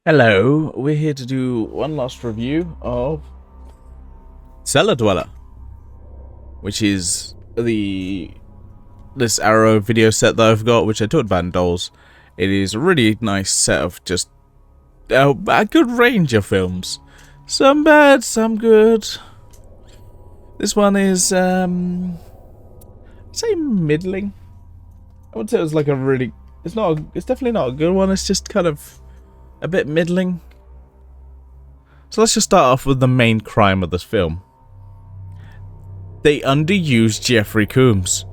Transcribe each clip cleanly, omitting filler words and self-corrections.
Hello, we're here to do one last review of Cellar, which is this Arrow video set that I've got, which I talked about in Dolls. It is a really nice set of just a good range of films. Some bad, some good. This one is, I'd say middling. I would say it was like a really, it's definitely not a good one, it's just kind of a bit middling. So let's just start off with the main crime of this film. They underused Jeffrey Combs.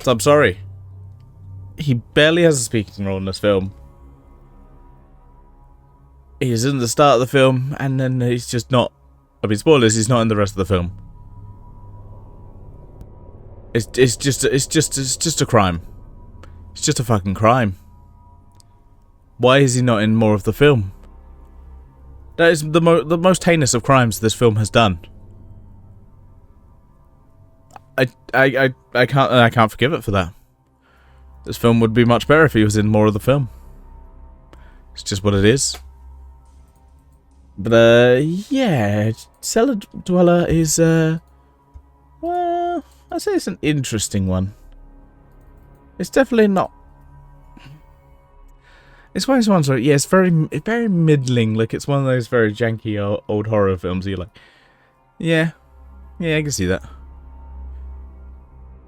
So I'm sorry. He barely has a speaking role in this film. He's in the start of the film, and then he's just not. I mean, spoilers. He's not in the rest of the film. It's just a crime. It's just a fucking crime. Why is he not in more of the film? That is the most heinous of crimes this film has done. I can't forgive it for that. This film would be much better if he was in more of the film. It's just what it is. But yeah, Cellar Dweller is well, I'd say it's an interesting one. It's definitely not. It's one of those ones where, yeah, it's very middling. Like, it's one of those very janky old horror films. You're like, yeah, I can see that.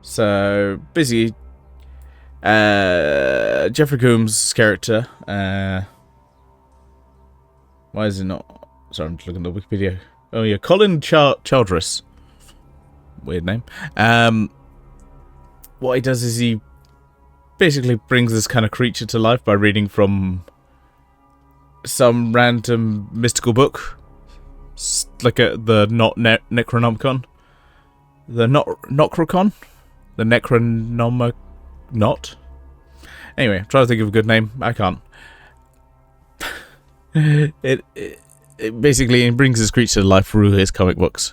So, basically, Jeffrey Combs' character, why is it not? Sorry, I'm just looking at the Wikipedia. Oh yeah, Colin Childress. Weird name. What he does is he basically brings this kind of creature to life by reading from some random mystical book, like the Necronomicon, the Necrocon, the Necronomicon. Anyway, I'm trying to think of a good name. I can't. It basically brings this creature to life through his comic books.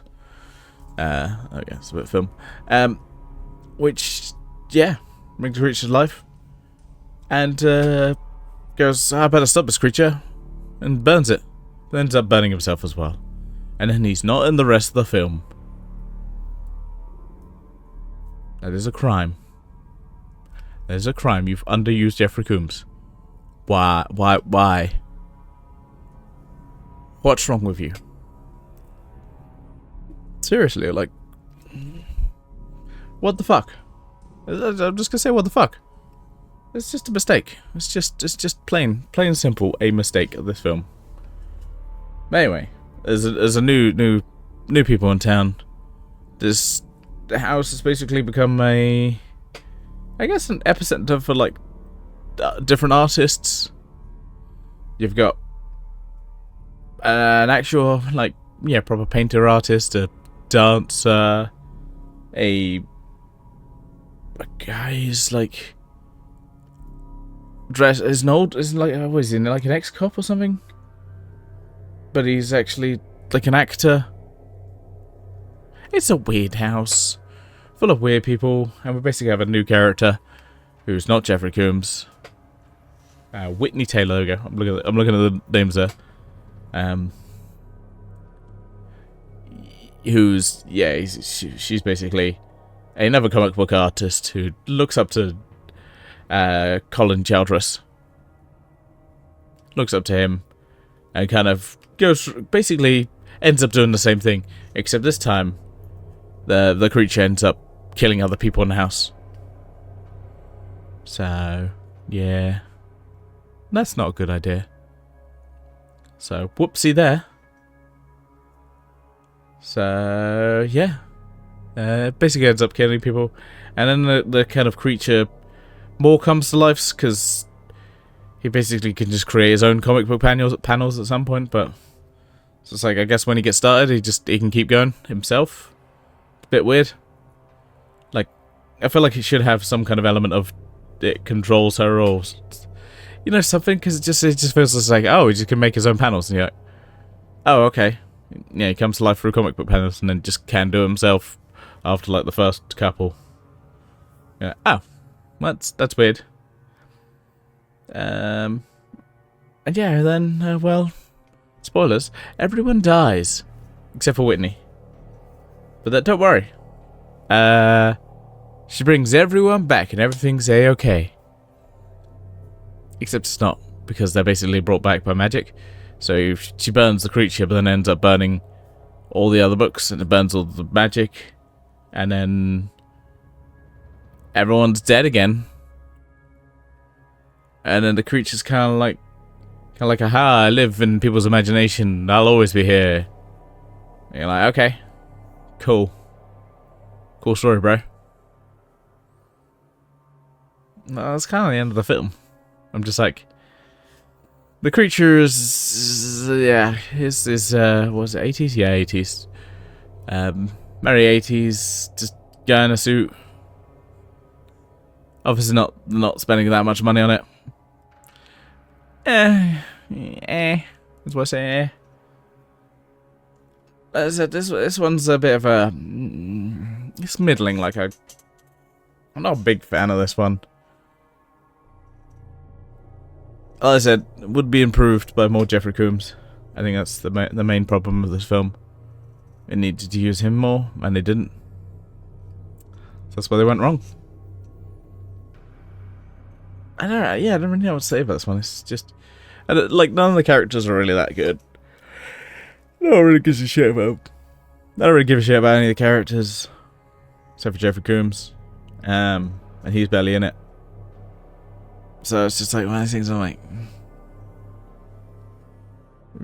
Okay, it's a bit of film. Which, yeah, brings the creature to life. And goes, I better stop this creature. And burns it. Ends up burning himself as well. And then he's not in the rest of the film. That is a crime. That is a crime. You've underused Jeffrey Combs. Why? What's wrong with you? Seriously, like, what the fuck? I'm just gonna say, what the fuck? It's just a mistake. It's just plain and simple a mistake of this film. But anyway, there's a new people in town. The house has basically become I guess an epicenter for like different artists. You've got an actual proper painter artist, a dancer, a guy who's like dressed as an old, is like, what is he, like an ex-cop or something? But he's actually like an actor. It's a weird house full of weird people, and we basically have a new character who's not Jeffrey Combs. Whitney Taylor. There we go. I'm looking at the names there. She's basically another comic book artist who looks up to Colin Childress. Looks up to him and kind of basically ends up doing the same thing, except this time the creature ends up killing other people in the house. So, yeah. That's not a good idea. So, whoopsie there. So, yeah. Basically ends up killing people. And then the kind of creature more comes to life, because he basically can just create his own comic book panels at some point. But so it's like, I guess when he gets started, he can keep going himself. A bit weird. Like, I feel like it should have some kind of element of it controls her, or something, because it just feels like, oh, he just can make his own panels, and you're like, oh, okay. Yeah, he comes to life through comic book panels and then just can do it himself after like the first couple. Yeah. Oh, that's weird. And yeah, then, well, spoilers, everyone dies. Except for Whitney. But don't worry. She brings everyone back and everything's a-okay. Except it's not, because they're basically brought back by magic. So she burns the creature, but then ends up burning all the other books, and it burns all the magic. And then everyone's dead again. And then the creature's kind of like, aha, I live in people's imagination. I'll always be here. And you're like, okay, cool. Cool story, bro. No, that's kind of the end of the film. I'm just like, the creature is, yeah, is was it 80s? Yeah, 80s. Merry 80s, just guy in a suit. Obviously not spending that much money on it. That's what I say. As I said, this one's a bit of a, it's middling. Like I'm not a big fan of this one. Like I said, it would be improved by more Jeffrey Combs. I think that's the main problem with this film. It needed to use him more, and they didn't. So that's why they went wrong. I don't really know what to say about this one. It's just, like, none of the characters are really that good. No one really gives a shit about. I don't really give a shit about any of the characters, except for Jeffrey Combs, and he's barely in it. So it's just like one of those things. I'm like,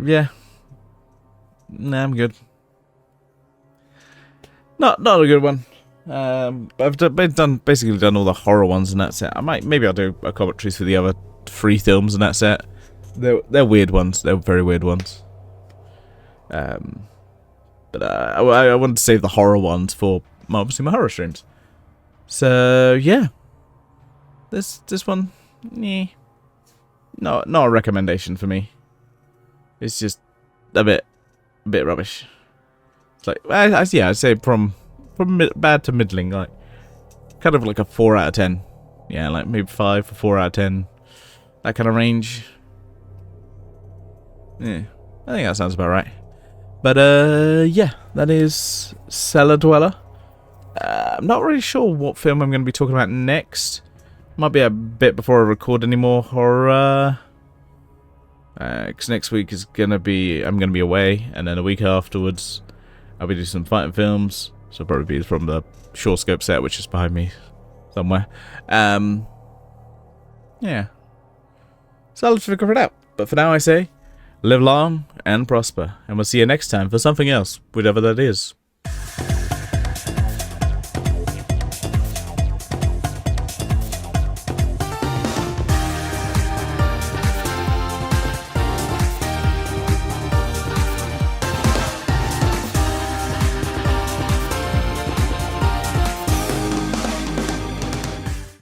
yeah, nah, I'm good. Not a good one. But I've basically done all the horror ones, and that's it. Maybe I'll do a commentaries for the other 3 films, and that's it. They're weird ones. They're very weird ones. But I wanted to save the horror ones for obviously my horror streams. So yeah, this one, not a recommendation for me. It's just a bit rubbish. It's like I'd say from bad to middling, like kind of like a 4 out of 10. Yeah, like maybe 5 or 4 out of 10, that kind of range. Yeah, I think that sounds about right. But yeah, that is Cellar Dweller. I'm not really sure what film I'm going to be talking about next. Might be a bit before I record any more horror. Because next week is I'm going to be away, and then a week afterwards I'll be doing some fighting films. So it'll probably be from the Short Scope set, which is behind me somewhere. Yeah. So I'll figure it out. But for now I say, live long and prosper, and we'll see you next time for something else, whatever that is.